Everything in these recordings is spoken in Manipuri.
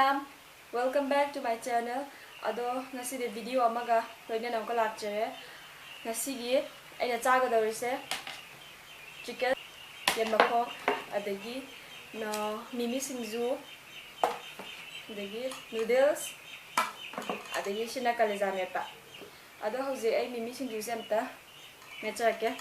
mayam, welcome back to my channel. Ado ngasi de video amaga loina namka lakjare. Ngasi gi aina chaga dawrise chicken yen makho adagi no mimi singju adagi noodles adagi shina kaleza mepa. Ado hauze ai mimi singju se amta mecharake.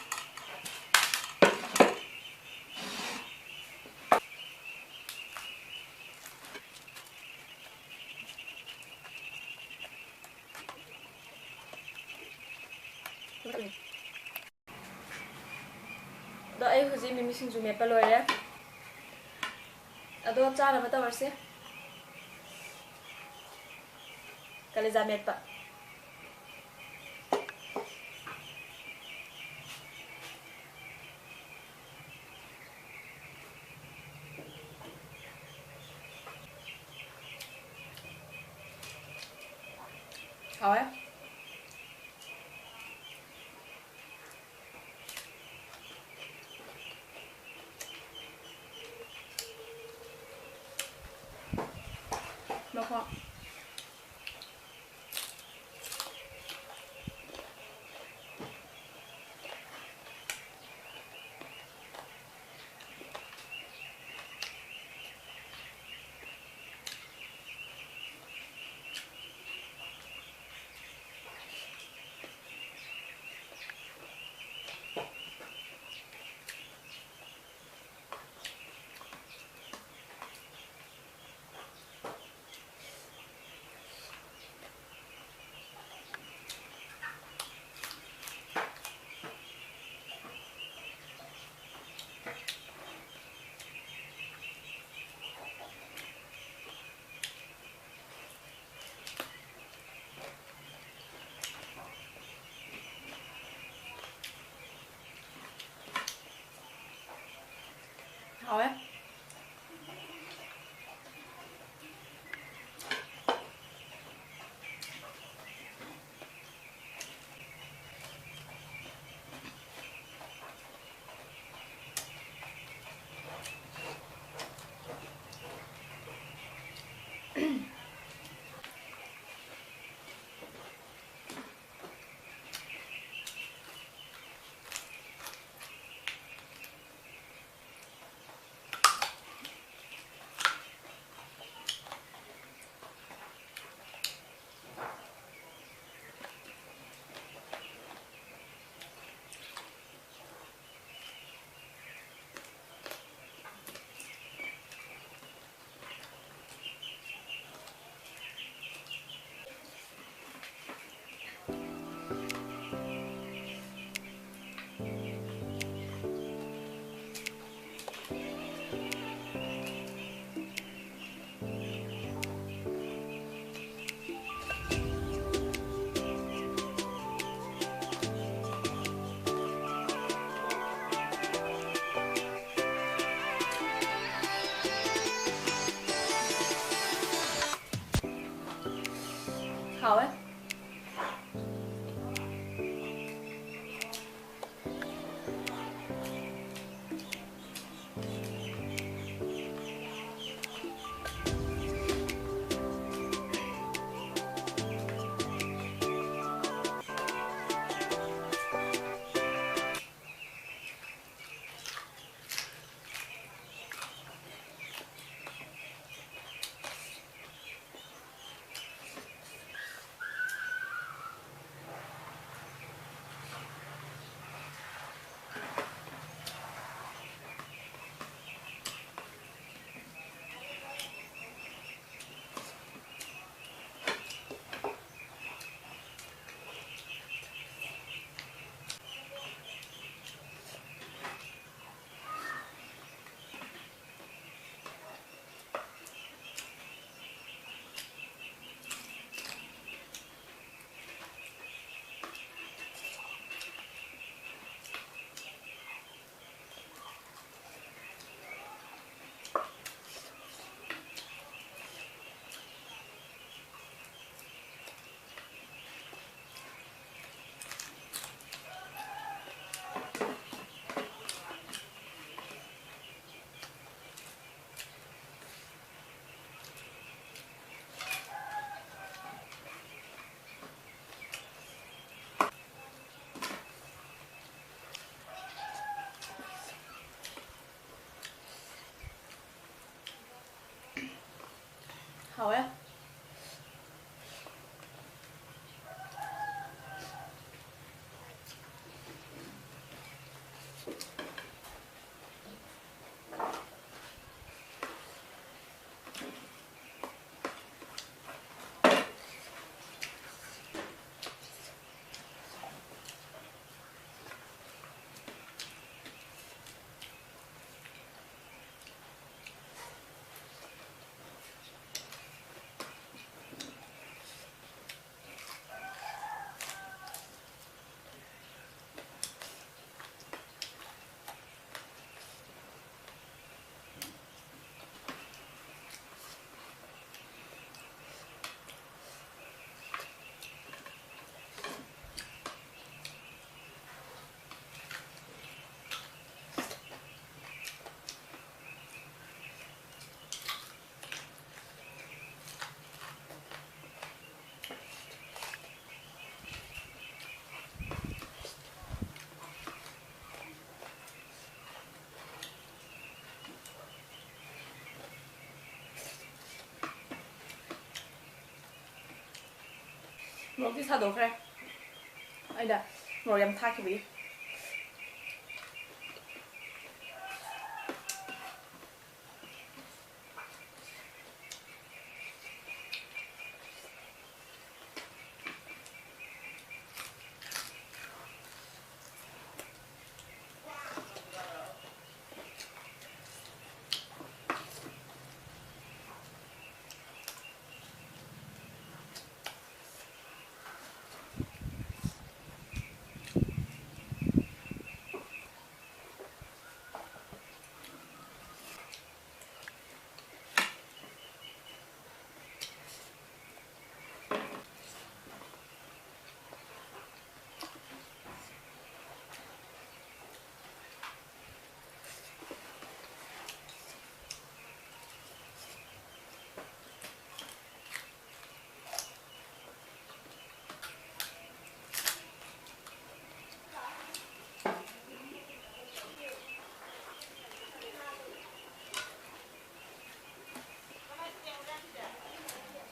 Đó ai hụi mình xin dùng mẹ lôi đấy. Đó cha là bắt đầu sẽ cái này ra mẹ pa. Hỏi không? Hỏi hỏi 好呀。Morokki 사도kre. Aida morok yam thakibagi.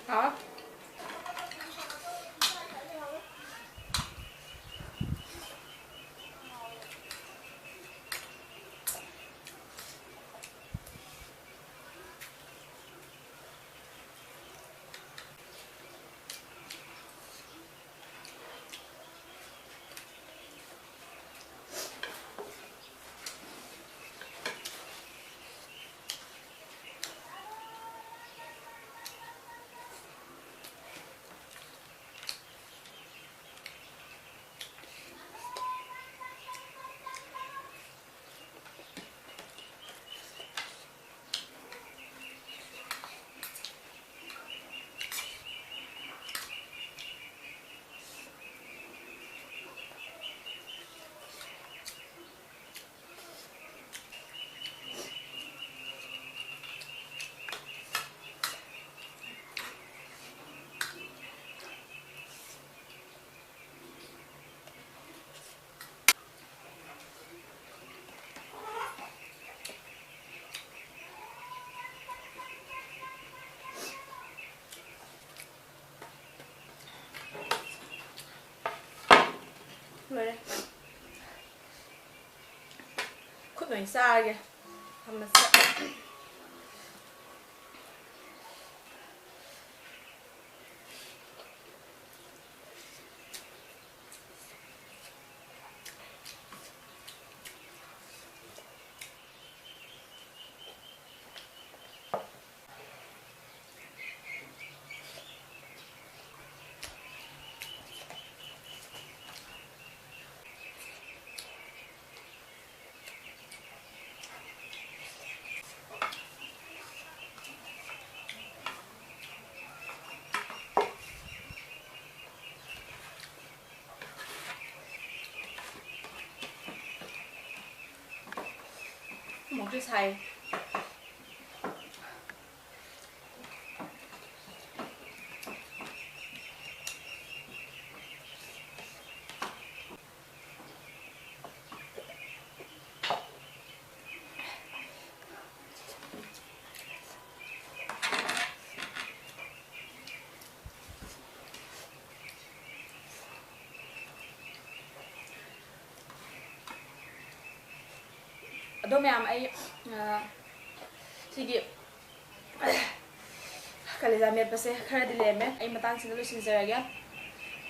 Hả? Böyle. Kutmayın sarge. Hamması. Một cái xay. ꯑꯗꯣ ꯃꯌꯥꯝ ꯑꯩ ꯁꯤꯒꯤ ꯀꯂꯦꯖꯥ ꯃꯦꯠꯄꯁꯦ ꯈꯔꯗꯤ ꯂꯦꯝꯃꯦ ꯑꯩ ꯃꯇꯥꯡꯁꯤꯗ ꯂꯣꯏꯁꯤꯟꯖꯔꯒꯦ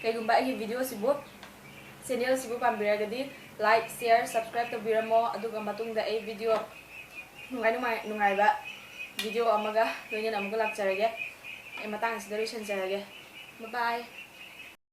ꯀꯩꯒꯨꯝꯕ ꯑꯩꯒꯤ ꯚꯤꯗꯤꯑꯣꯁꯤꯕꯨ ꯆꯦꯅꯦꯜꯁꯤꯕꯨ ꯄꯥꯝꯕꯤꯔꯒꯗꯤ ꯂꯥꯏꯛ ꯁꯤꯌꯔ ꯁꯕꯁꯀ꯭ꯔꯥꯏꯕ ꯇꯧꯕꯤꯔꯝꯃꯣ ꯑꯗꯨꯒ ꯃꯇꯨꯡꯗ ꯑꯩ ꯚꯤꯗꯤꯑꯣ ꯅꯨꯡꯉꯥꯏꯕ ꯚꯤꯗꯤꯑꯣ ꯑꯃꯒ ꯂꯣꯏꯅꯅ ꯑꯃꯨꯛꯀ ꯂꯥꯛꯆꯔꯒꯦ ꯑꯩ ꯃꯇꯥꯡꯁꯤꯗ ꯂꯣꯏꯁꯤꯟꯖꯔꯒꯦ ꯕꯥꯏ